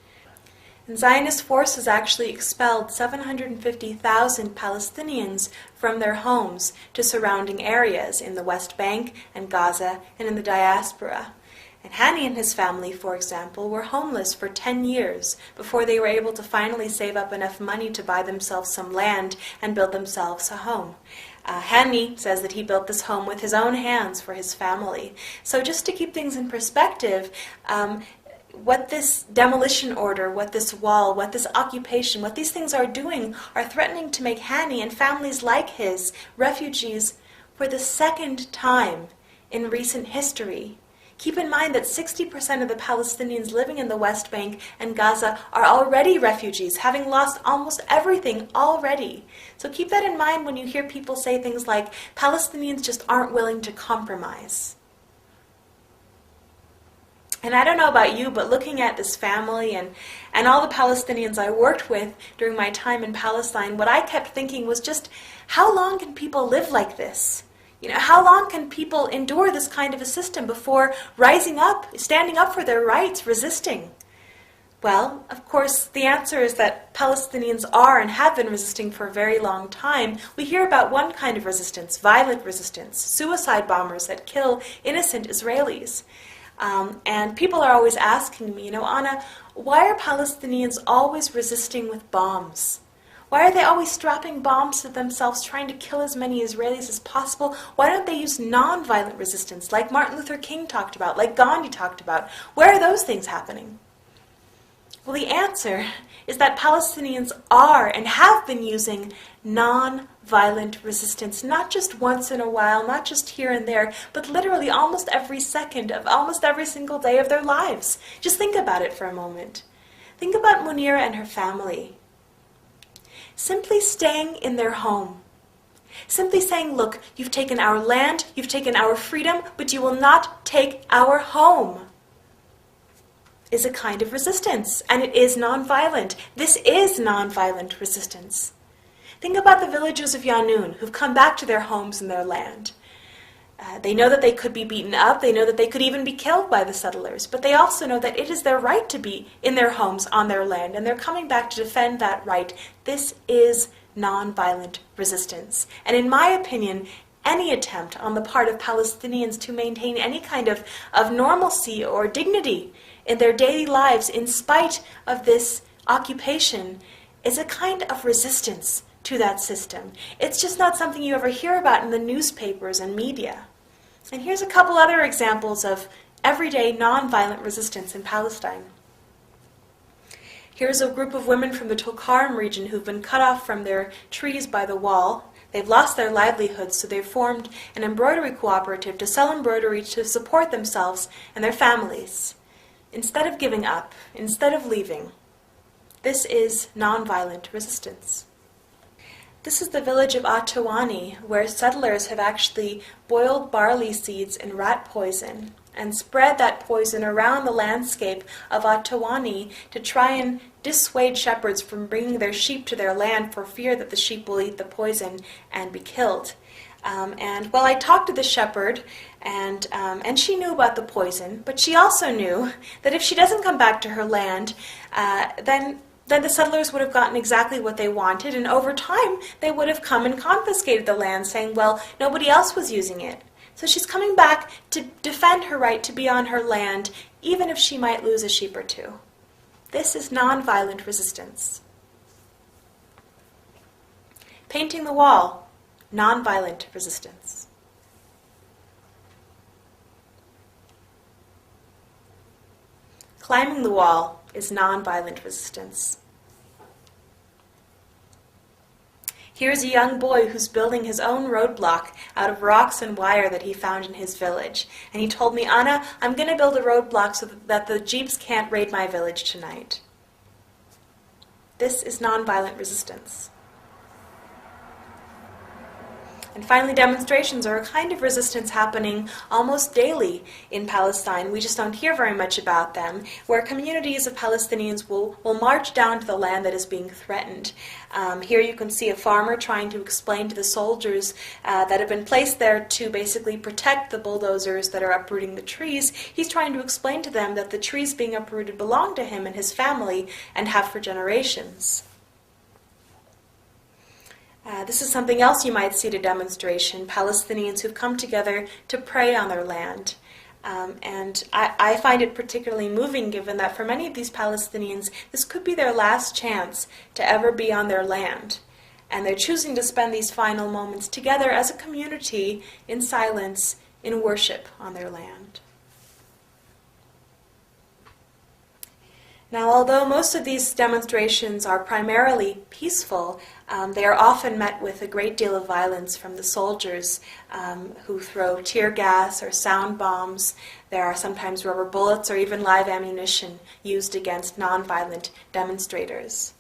And Zionist forces actually expelled 750,000 Palestinians from their homes to surrounding areas in the West Bank and Gaza and in the diaspora. And Hani and his family, for example, were homeless for 10 years before they were able to finally save up enough money to buy themselves some land and build themselves a home. Hani says that he built this home with his own hands for his family. So just to keep things in perspective, what this demolition order, what this wall, what this occupation, what these things are doing are threatening to make Hani and families like his refugees for the 2nd time in recent history. Keep in mind that 60% of the Palestinians living in the West Bank and Gaza are already refugees, having lost almost everything already. So keep that in mind when you hear people say things like, Palestinians just aren't willing to compromise. And I don't know about you, but looking at this family and all the Palestinians I worked with during my time in Palestine, what I kept thinking was just, how long can people live like this? You know, how long can people endure this kind of a system before rising up, standing up for their rights, resisting? Well, of course, the answer is that Palestinians are and have been resisting for a very long time. We hear about one kind of resistance, violent resistance, suicide bombers that kill innocent Israelis. And people are always asking me, Anna, why are Palestinians always resisting with bombs? Why are they always strapping bombs to themselves, trying to kill as many Israelis as possible? Why don't they use non-violent resistance, like Martin Luther King talked about, like Gandhi talked about? Where are those things happening? Well, the answer is that Palestinians are and have been using non-violent resistance, not just once in a while, not just here and there, but literally almost every second of almost every single day of their lives. Just think about it for a moment. Think about Munira and her family. Simply staying in their home. Simply saying, look, you've taken our land, you've taken our freedom, but you will not take our home, is a kind of resistance, and it is nonviolent. This is nonviolent resistance. Think about the villagers of Yanun who've come back to their homes and their land. They know that they could be beaten up, they know that they could even be killed by the settlers, but they also know that it is their right to be in their homes, on their land, and they're coming back to defend that right. This is nonviolent resistance. And in my opinion, any attempt on the part of Palestinians to maintain any kind of normalcy or dignity in their daily lives in spite of this occupation is a kind of resistance to that system. It's just not something you ever hear about in the newspapers and media. And here's a couple other examples of everyday nonviolent resistance in Palestine. Here's a group of women from the Tulkarm region who've been cut off from their trees by the wall. They've lost their livelihoods, so they've formed an embroidery cooperative to sell embroidery to support themselves and their families. Instead of giving up, instead of leaving, this is nonviolent resistance. This is the village of Atawani, where settlers have actually boiled barley seeds in rat poison and spread that poison around the landscape of Atawani to try and dissuade shepherds from bringing their sheep to their land for fear that the sheep will eat the poison and be killed. And I talked to the shepherd, and she knew about the poison, but she also knew that if she doesn't come back to her land, then the settlers would have gotten exactly what they wanted, and over time they would have come and confiscated the land, saying, well, nobody else was using it. So she's coming back to defend her right to be on her land, even if she might lose a sheep or two. This is nonviolent resistance. Painting the wall, nonviolent resistance. Climbing the wall is nonviolent resistance. Here's a young boy who's building his own roadblock out of rocks and wire that he found in his village. And he told me, Anna, I'm going to build a roadblock so that the jeeps can't raid my village tonight. This is nonviolent resistance. And finally, demonstrations are a kind of resistance happening almost daily in Palestine. We just don't hear very much about them, where communities of Palestinians will march down to the land that is being threatened. Here you can see a farmer trying to explain to the soldiers that have been placed there to basically protect the bulldozers that are uprooting the trees. He's trying to explain to them that the trees being uprooted belong to him and his family and have for generations. This is something else you might see at a demonstration, Palestinians who've come together to pray on their land. And I find it particularly moving, given that for many of these Palestinians, this could be their last chance to ever be on their land. And they're choosing to spend these final moments together as a community in silence, in worship on their land. Now, although most of these demonstrations are primarily peaceful, they are often met with a great deal of violence from the soldiers who throw tear gas or sound bombs. There are sometimes rubber bullets or even live ammunition used against nonviolent demonstrators.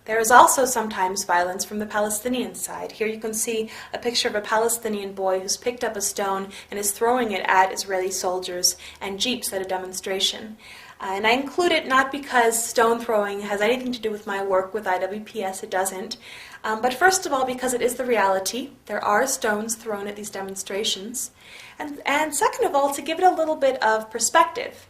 There is also sometimes violence from the Palestinian side. Here you can see a picture of a Palestinian boy who's picked up a stone and is throwing it at Israeli soldiers and jeeps at a demonstration. And I include it not because stone throwing has anything to do with my work with IWPS, it doesn't, but first of all because it is the reality. There are stones thrown at these demonstrations. And second of all, to give it a little bit of perspective.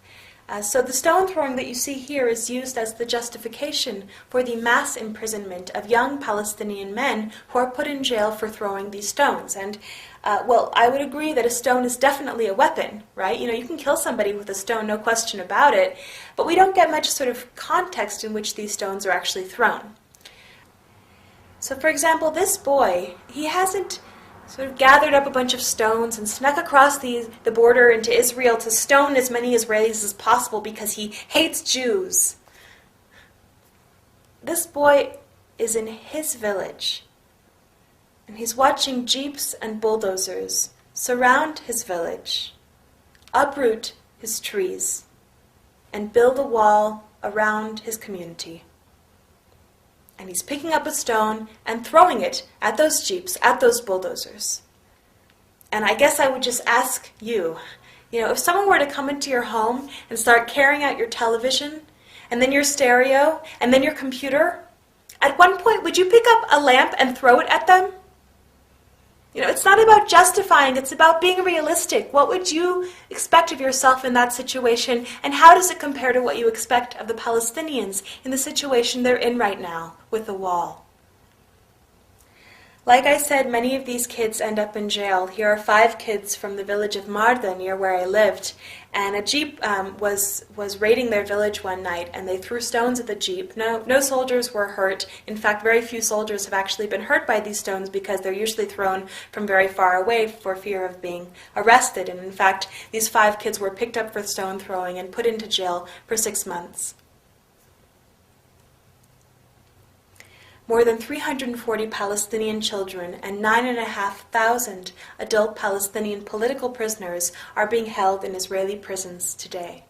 So the stone throwing that you see here is used as the justification for the mass imprisonment of young Palestinian men who are put in jail for throwing these stones. And I would agree that a stone is definitely a weapon, right? You can kill somebody with a stone, no question about it, but we don't get much sort of context in which these stones are actually thrown. So for example, this boy, he hasn't sort of gathered up a bunch of stones and snuck across the border into Israel to stone as many Israelis as possible because he hates Jews. This boy is in his village, and he's watching jeeps and bulldozers surround his village, uproot his trees, and build a wall around his community. And he's picking up a stone and throwing it at those jeeps, at those bulldozers. And I guess I would just ask you, if someone were to come into your home and start carrying out your television, and then your stereo, and then your computer, at one point, would you pick up a lamp and throw it at them? It's not about justifying, it's about being realistic. What would you expect of yourself in that situation, and how does it compare to what you expect of the Palestinians in the situation they're in right now with the wall? Like I said, many of these kids end up in jail. Here are 5 kids from the village of Marda, near where I lived, and a jeep was raiding their village one night, and they threw stones at the jeep. No soldiers were hurt. In fact, very few soldiers have actually been hurt by these stones because they're usually thrown from very far away for fear of being arrested. And in fact, these 5 kids were picked up for stone throwing and put into jail for 6 months. More than 340 Palestinian children and 9,500 adult Palestinian political prisoners are being held in Israeli prisons today.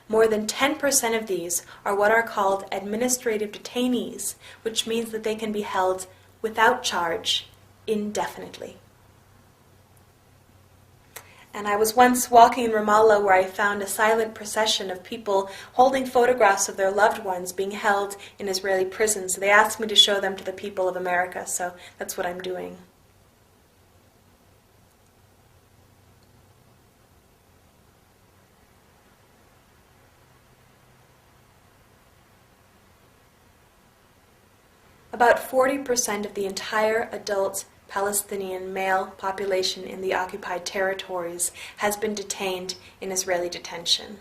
More than 10% of these are what are called administrative detainees, which means that they can be held without charge indefinitely. And I was once walking in Ramallah where I found a silent procession of people holding photographs of their loved ones being held in Israeli prisons. They asked me to show them to the people of America, so that's what I'm doing. About 40% of the entire adult Palestinian male population in the occupied territories has been detained in Israeli detention.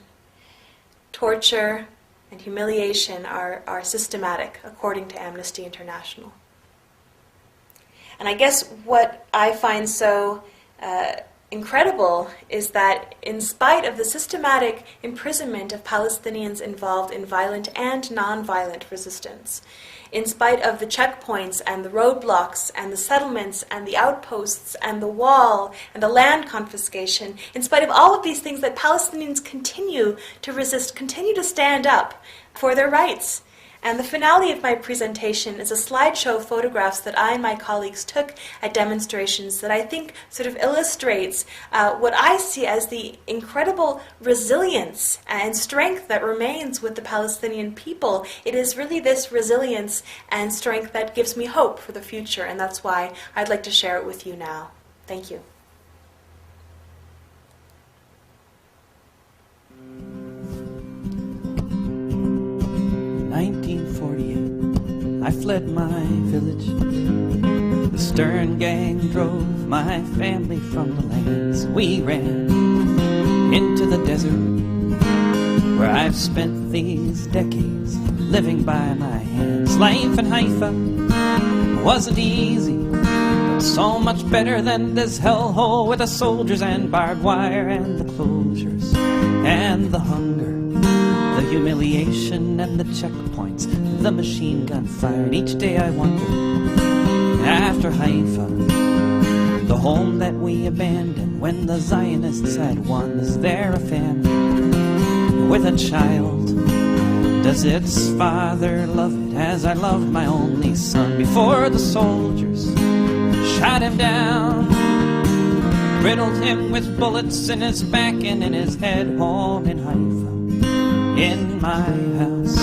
Torture and humiliation are systematic, according to Amnesty International. And I guess what I find so incredible is that in spite of the systematic imprisonment of Palestinians involved in violent and non-violent resistance, in spite of the checkpoints and the roadblocks and the settlements and the outposts and the wall and the land confiscation, in spite of all of these things, that Palestinians continue to resist, continue to stand up for their rights. And the finale of my presentation is a slideshow of photographs that I and my colleagues took at demonstrations that I think sort of illustrates what I see as the incredible resilience and strength that remains with the Palestinian people. It is really this resilience and strength that gives me hope for the future, and that's why I'd like to share it with you now. Thank you. I fled my village. The Stern gang drove my family from the lands. We ran into the desert where I've spent these decades living by my hands. Life in Haifa wasn't easy, but so much better than this hellhole with the soldiers and barbed wire and the closures and the hunger, the humiliation and the checkpoints, the machine gun fire. And each day I wonder, after Haifa, the home that we abandoned when the Zionists had won, is there a family with a child? Does its father love it as I loved my only son before the soldiers shot him down, riddled him with bullets in his back and in his head? Home in Haifa, in my house,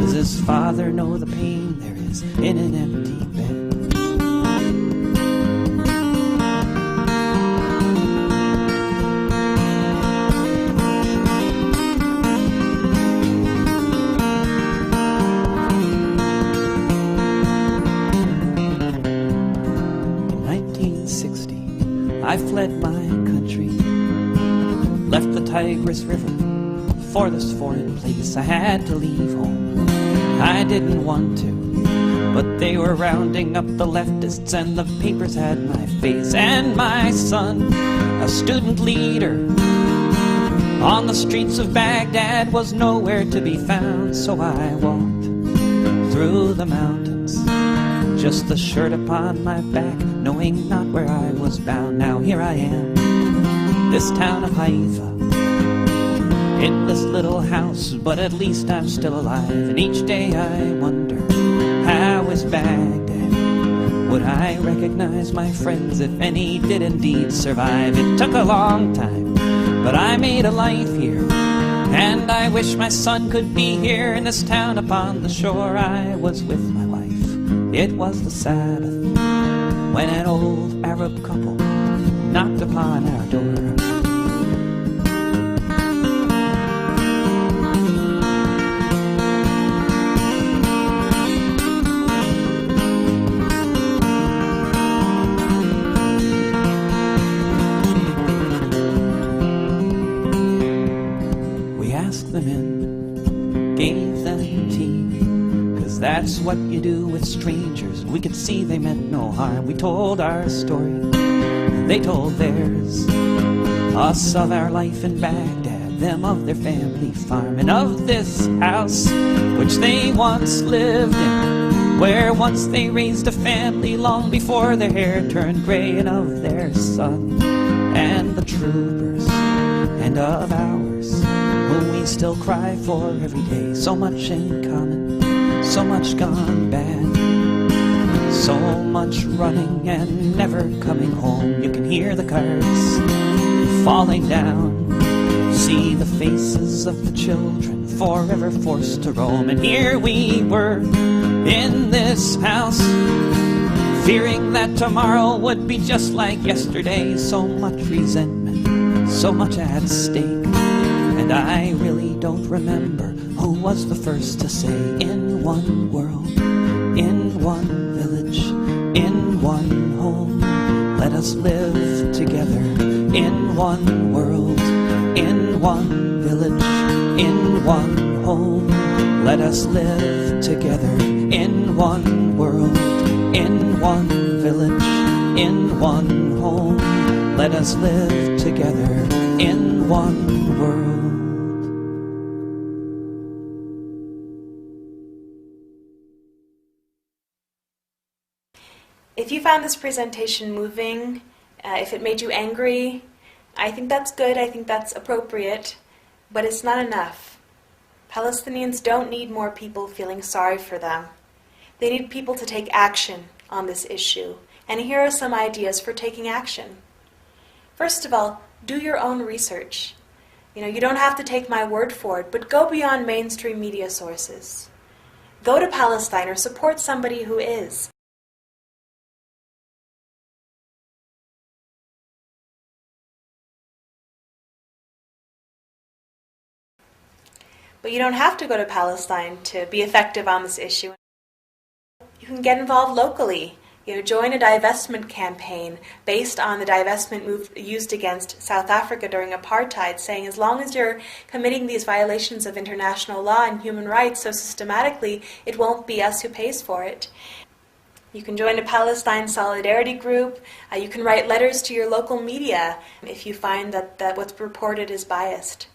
does his father know the pain there is in an empty bed? In 1960, I fled my country, left the Tigris River for this foreign place. I had to leave home, I didn't want to, But they were rounding up the leftists, and the papers had my face. And my son, a student leader, on the streets of Baghdad was nowhere to be found. So I walked through the mountains, just the shirt upon my back, knowing not where I was bound. Now here I am, this town of Haifa, in this little house, but at least I'm still alive. And each day I wonder, how is Baghdad? Would I recognize my friends if any did indeed survive? It took a long time, but I made a life here, and I wish my son could be here in this town upon the shore. I was with my wife, it was the Sabbath, when an old Arab couple knocked upon our door. Gave them tea, 'cause that's what you do with strangers. We could see they meant no harm. We told our story, they told theirs, us of our life in Baghdad, them of their family farm, and of this house which they once lived in, where once they raised a family long before their hair turned gray, and of their son and the troopers, and of ours, whom we still cry for every day. So much in common, so much gone bad, so much running and never coming home. You can hear the cars falling down, see the faces of the children forever forced to roam. And here we were in this house, fearing that tomorrow would be just like yesterday. So much resentment, so much at stake, and I really don't remember who was the first to say, in one world, in one village, in one home, let us live together. In one world, in one village, in one home, let us live together. In one world, in one village, in one home, let us live together. In one world. If you found this presentation moving, if it made you angry, I think that's good, I think that's appropriate, but it's not enough. Palestinians don't need more people feeling sorry for them. They need people to take action on this issue, and here are some ideas for taking action. First of all, do your own research. You don't have to take my word for it, but go beyond mainstream media sources. Go to Palestine or support somebody who is. But you don't have to go to Palestine to be effective on this issue. You can get involved locally. Join a divestment campaign based on the divestment move used against South Africa during apartheid, saying as long as you're committing these violations of international law and human rights so systematically, it won't be us who pays for it. You can join a Palestine solidarity group. You can write letters to your local media if you find that what's reported is biased.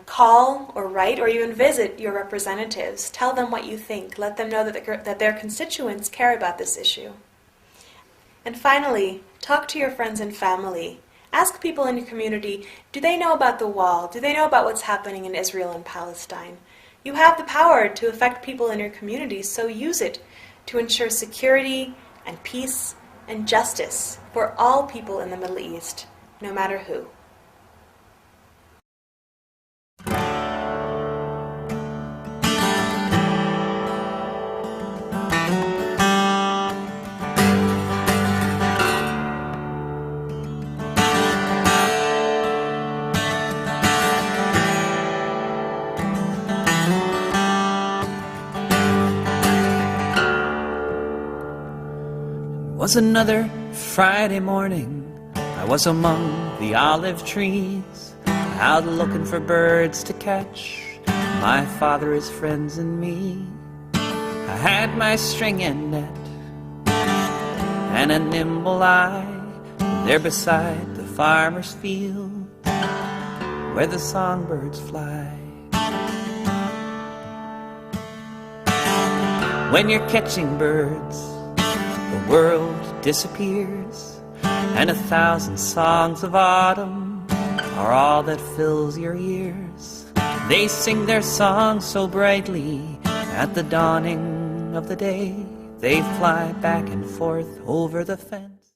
Call or write or even visit your representatives. Tell them what you think. Let them know that their constituents care about this issue. And finally, talk to your friends and family. Ask people in your community, do they know about the wall? Do they know about what's happening in Israel and Palestine? You have the power to affect people in your community, so use it to ensure security and peace and justice for all people in the Middle East, no matter who. Was another Friday morning, I was among the olive trees, out looking for birds to catch, my father, his friends, and me. I had my string and net and a nimble eye there beside the farmer's field where the songbirds fly. When you're catching birds, the world disappears, and 1,000 songs of autumn are all that fills your ears. They sing their songs so brightly at the dawning of the day. They fly back and forth over the fence.